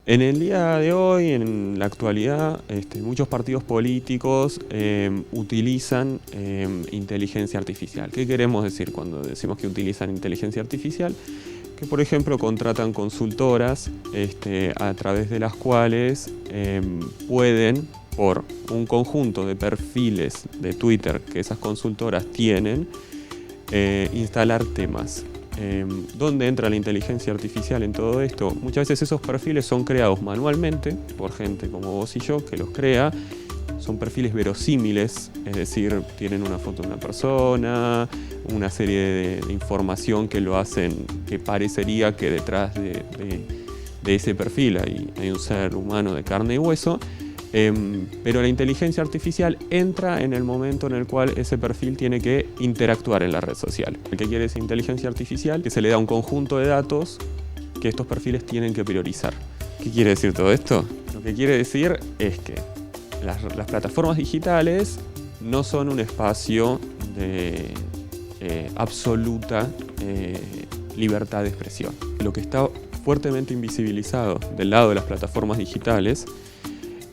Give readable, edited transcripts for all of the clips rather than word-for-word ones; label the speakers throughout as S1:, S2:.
S1: En el día de hoy, en la actualidad, muchos partidos políticos utilizan inteligencia artificial. ¿Qué queremos decir cuando decimos que utilizan inteligencia artificial? Que, por ejemplo, contratan consultoras a través de las cuales pueden, por un conjunto de perfiles de Twitter que esas consultoras tienen, instalar temas. ¿Dónde entra la inteligencia artificial en todo esto? Muchas veces esos perfiles son creados manualmente por gente como vos y yo que los crea. Son perfiles verosímiles, es decir, tienen una foto de una persona, una serie de información que lo hacen, que parecería que detrás de ese perfil hay un ser humano de carne y hueso. Pero la inteligencia artificial entra en el momento en el cual ese perfil tiene que interactuar en la red social. ¿Qué quiere decir inteligencia artificial? Que se le da un conjunto de datos que estos perfiles tienen que priorizar. ¿Qué quiere decir todo esto? Lo que quiere decir es que las plataformas digitales no son un espacio de absoluta libertad de expresión. Lo que está fuertemente invisibilizado del lado de las plataformas digitales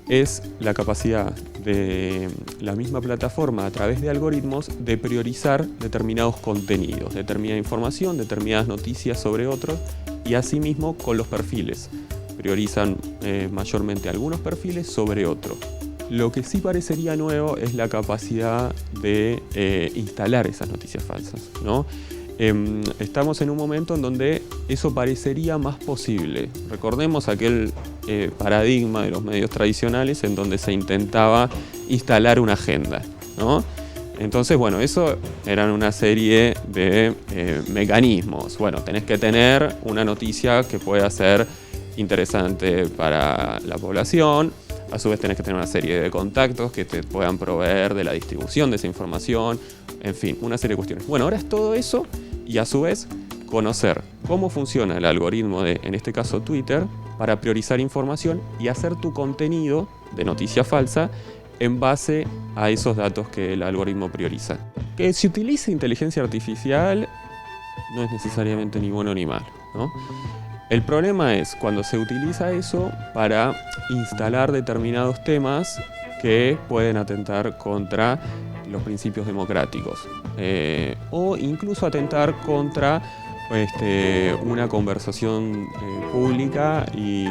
S1: es la capacidad de la misma plataforma a través de algoritmos de priorizar determinados contenidos, determinada información, determinadas noticias sobre otros y asimismo con los perfiles. Priorizan mayormente algunos perfiles sobre otros. Lo que sí parecería nuevo es la capacidad de instalar esas noticias falsas, ¿no? Estamos en un momento en donde eso parecería más posible. Recordemos aquel paradigma de los medios tradicionales en donde se intentaba instalar una agenda, ¿no? Entonces, bueno, eso eran una serie de mecanismos. Bueno, tenés que tener una noticia que pueda ser interesante para la población. A su vez tenés que tener una serie de contactos que te puedan proveer de la distribución de esa información. En fin, una serie de cuestiones. Bueno, ahora es todo eso y a su vez conocer cómo funciona el algoritmo de, en este caso, Twitter, para priorizar información y hacer tu contenido de noticia falsa en base a esos datos que el algoritmo prioriza. Que si utiliza inteligencia artificial no es necesariamente ni bueno ni malo, ¿no? El problema es cuando se utiliza eso para instalar determinados temas que pueden atentar contra los principios democráticos o incluso atentar contra una conversación pública y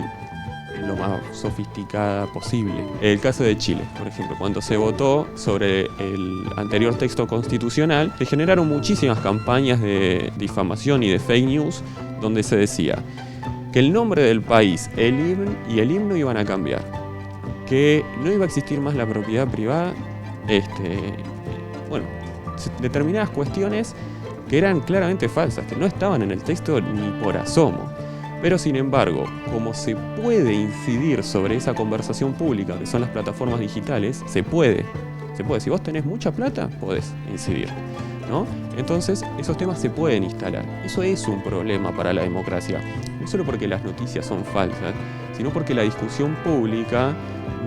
S1: lo más sofisticada posible. El caso de Chile, por ejemplo, cuando se votó sobre el anterior texto constitucional, se generaron muchísimas campañas de difamación y de fake news donde se decía que el nombre del país, el himno iban a cambiar, que no iba a existir más la propiedad privada, determinadas cuestiones que eran claramente falsas, que no estaban en el texto ni por asomo. Pero sin embargo, como se puede incidir sobre esa conversación pública, que son las plataformas digitales, se puede. Si vos tenés mucha plata, podés incidir, ¿no? Entonces, esos temas se pueden instalar. Eso es un problema para la democracia. No solo porque las noticias son falsas, sino porque la discusión pública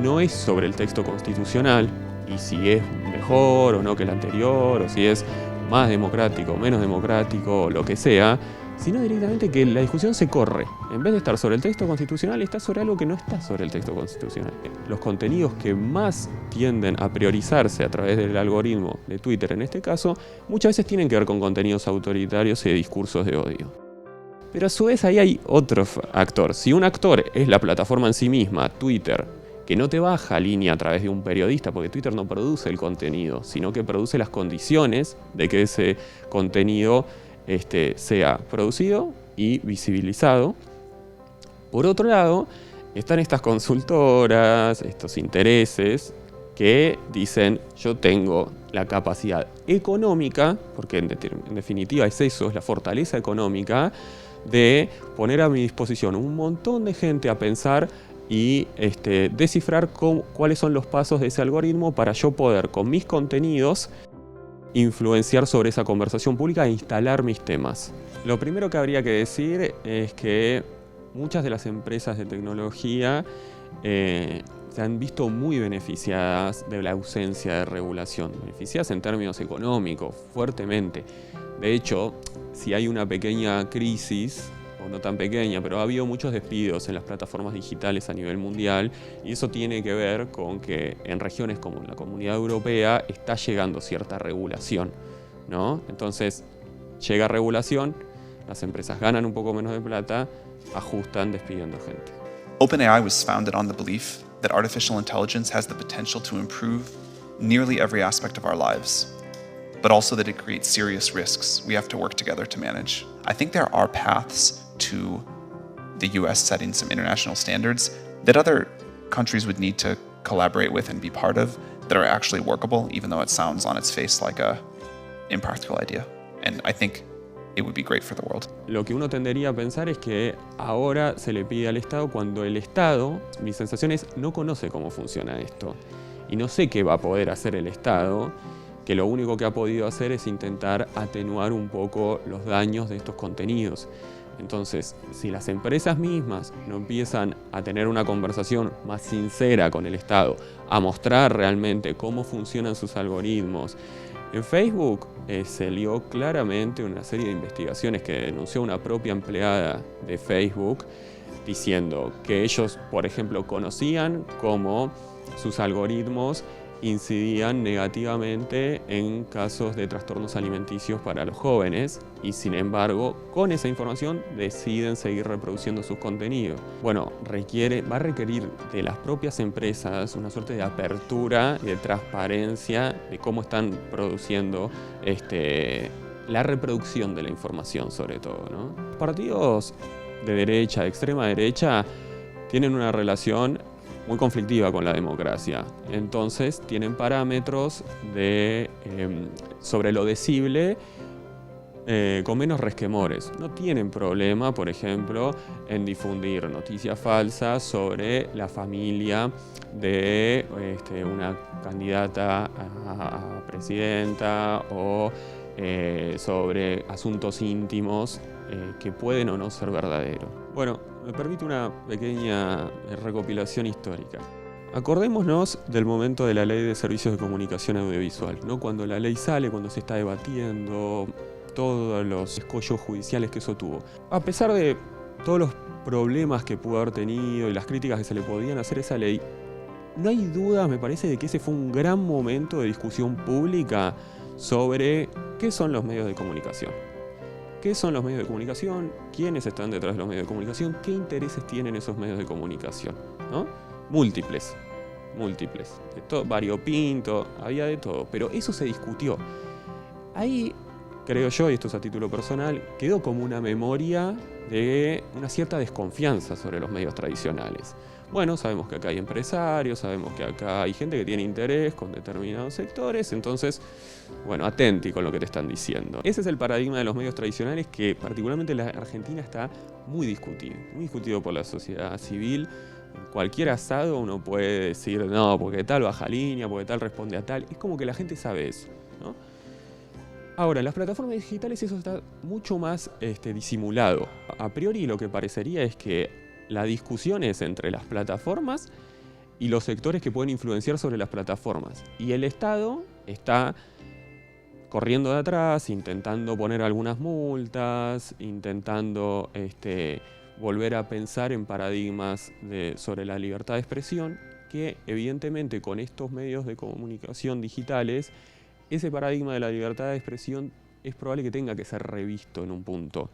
S1: no es sobre el texto constitucional y si es mejor o no que el anterior, o si es más democrático o menos democrático, o lo que sea, sino directamente que la discusión se corre. En vez de estar sobre el texto constitucional, está sobre algo que no está sobre el texto constitucional. Los contenidos que más tienden a priorizarse a través del algoritmo de Twitter, en este caso, muchas veces tienen que ver con contenidos autoritarios y discursos de odio. Pero a su vez ahí hay otro actor. Si un actor es la plataforma en sí misma, Twitter, que no te baja línea a través de un periodista, porque Twitter no produce el contenido, sino que produce las condiciones de que ese contenido sea producido y visibilizado. Por otro lado, están estas consultoras, estos intereses que dicen: yo tengo la capacidad económica, porque en definitiva es eso, es la fortaleza económica, de poner a mi disposición un montón de gente a pensar y descifrar cuáles son los pasos de ese algoritmo para yo poder, con mis contenidos, influenciar sobre esa conversación pública e instalar mis temas. Lo primero que habría que decir es que muchas de las empresas de tecnología se han visto muy beneficiadas de la ausencia de regulación, beneficiadas en términos económicos, fuertemente. De hecho, si hay una pequeña crisis no tan pequeña, pero ha habido muchos despidos en las plataformas digitales a nivel mundial y eso tiene que ver con que en regiones como la Comunidad Europea está llegando cierta regulación, ¿no? Entonces, llega regulación, las empresas ganan un poco menos de plata, ajustan despidiendo gente.
S2: OpenAI was founded on the belief that artificial intelligence has the potential to improve nearly every aspect of our lives, but also that it creates serious risks we have to work together to manage. I think there are paths to the US setting some international standards that other countries would need to collaborate with and be part of that are actually workable, even though it sounds on its face like a impractical idea. And I think it would be great for the world.
S1: Lo que uno tendería a pensar es que ahora se le pide al Estado cuando el Estado, mi sensación es, no conoce cómo funciona esto. Y no sé qué va a poder hacer el Estado, que lo único que ha podido hacer es intentar atenuar un poco los daños de estos contenidos. Entonces, si las empresas mismas no empiezan a tener una conversación más sincera con el Estado, a mostrar realmente cómo funcionan sus algoritmos. En Facebook se lió claramente una serie de investigaciones que denunció una propia empleada de Facebook diciendo que ellos, por ejemplo, conocían cómo sus algoritmos incidían negativamente en casos de trastornos alimenticios para los jóvenes y sin embargo con esa información deciden seguir reproduciendo sus contenidos. Bueno, va a requerir de las propias empresas una suerte de apertura y de transparencia de cómo están produciendo la reproducción de la información sobre todo, ¿no? Partidos de derecha, de extrema derecha, tienen una relación muy conflictiva con la democracia. Entonces tienen parámetros sobre lo decible con menos resquemores. No tienen problema, por ejemplo, en difundir noticias falsas sobre la familia de una candidata a presidenta o sobre asuntos íntimos que pueden o no ser verdaderos. Bueno, me permite una pequeña recopilación histórica. Acordémonos del momento de la Ley de Servicios de Comunicación Audiovisual, ¿no? Cuando la ley sale, cuando se está debatiendo, todos los escollos judiciales que eso tuvo. A pesar de todos los problemas que pudo haber tenido y las críticas que se le podían hacer a esa ley, no hay duda, me parece, de que ese fue un gran momento de discusión pública sobre qué son los medios de comunicación. ¿Qué son los medios de comunicación? ¿Quiénes están detrás de los medios de comunicación? ¿Qué intereses tienen esos medios de comunicación? ¿No? Múltiples. De todo, variopinto, había de todo. Pero eso se discutió. Ahí, creo yo, y esto es a título personal, quedó como una memoria de una cierta desconfianza sobre los medios tradicionales. Bueno, sabemos que acá hay empresarios, sabemos que acá hay gente que tiene interés con determinados sectores, entonces, bueno, atenti con lo que te están diciendo. Ese es el paradigma de los medios tradicionales que particularmente en la Argentina está muy discutido por la sociedad civil. En cualquier asado uno puede decir, no, porque tal baja línea, porque tal responde a tal. Es como que la gente sabe eso, ¿no? Ahora, en las plataformas digitales eso está mucho más disimulado. A priori lo que parecería es que la discusión es entre las plataformas y los sectores que pueden influenciar sobre las plataformas. Y el Estado está corriendo de atrás, intentando poner algunas multas, intentando volver a pensar en paradigmas sobre la libertad de expresión, que evidentemente con estos medios de comunicación digitales, ese paradigma de la libertad de expresión es probable que tenga que ser revisto en un punto.